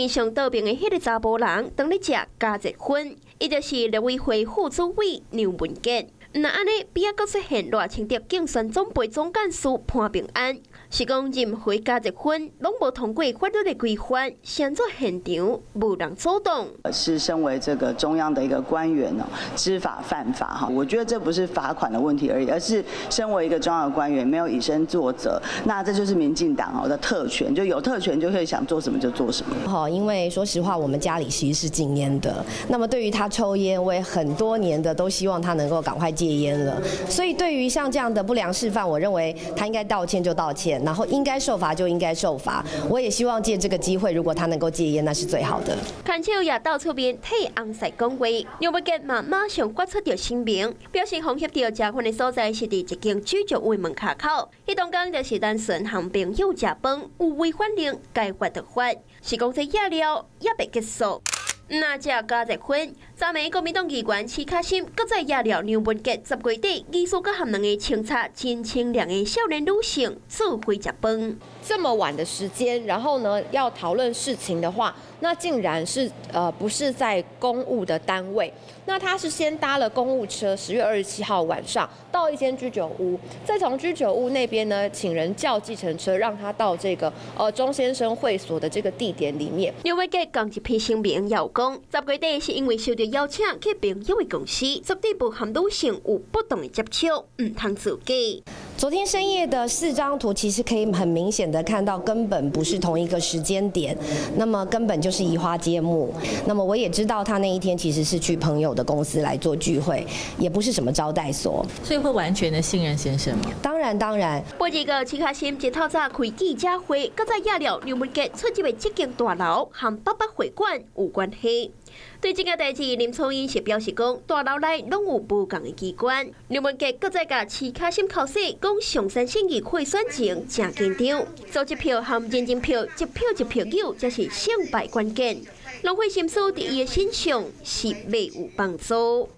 上道边的迄个查甫人，当咧食加热粉，伊就是立委会副主委梁文杰。那安尼，比啊，阁出现赖清德竞选总部总干事潘平安，是讲任何加热粉拢无通过法律的规范，现做现场无人阻挡。是身为这个中央的一个官员哦，知法犯法哈，我觉得这不是罚款的问题而已，而是身为一个中央的官员没有以身作则，那这就是民进党的特权，就有特权就可以想做什么就做什么。好，因为说实话，我们家里其实是禁烟的，那么对于他抽烟，我也很多年的都希望他能够赶快戒烟了。所以对于像这样的不良示范，我认为他应该道歉就道歉，然后应该受罚就应该受罚。我也希望借这个机会，如果他能够戒烟，那是最好的。看笑也到处边替红赛讲话，梁文杰嘛马上发出着声明，表示风险调查款的所在是伫一间居酒屋门卡口，迄当讲就是单纯和朋友食饭，有违反令该罚的罚，是讲这夜了也未结束。那只加热粉，昨暝国民党议员徐卡心，搁再压了梁文杰10月底疑似搁含两个清查真清凉的少年女性做回食饭。这么晚的时间，然后呢要讨论事情的话，那竟然是不是在公务的单位？那他是先搭了公务车，10月27号晚上到一间居酒屋，再从居酒屋那边呢请人叫计程车，让他到这个钟先生会所的这个地点里面。梁文杰讲一篇声明要讲，10月底是因为受到邀请去朋友的公司，绝对不含女性有不当的接触，唔通自己。昨天深夜的4张图，其实可以很明显的看到，根本不是同一个时间点，那么根本就是移花接木。那么我也知道他那一天其实是去朋友的公司来做聚会，也不是什么招待所，所以会完全的信任先生吗？当然。不一个徐卡心一透早开记者会，搁再压了梁文杰出入的这间大楼和800会馆有关系。对这个代志，林楚英是表示讲，大楼内拢有不同的机关。梁文杰搁再甲徐卡心口示，讲上山县议会选前正紧张，组织票和认证票一票一票有，才是胜败关键。浪费心思伫伊的身上是未有帮助。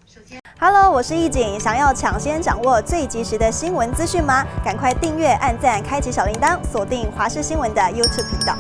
Hello， 我是易景，想要抢先掌握最及时的新闻资讯吗？赶快订阅、按赞、开启小铃铛，锁定华视新闻的 YouTube 频道。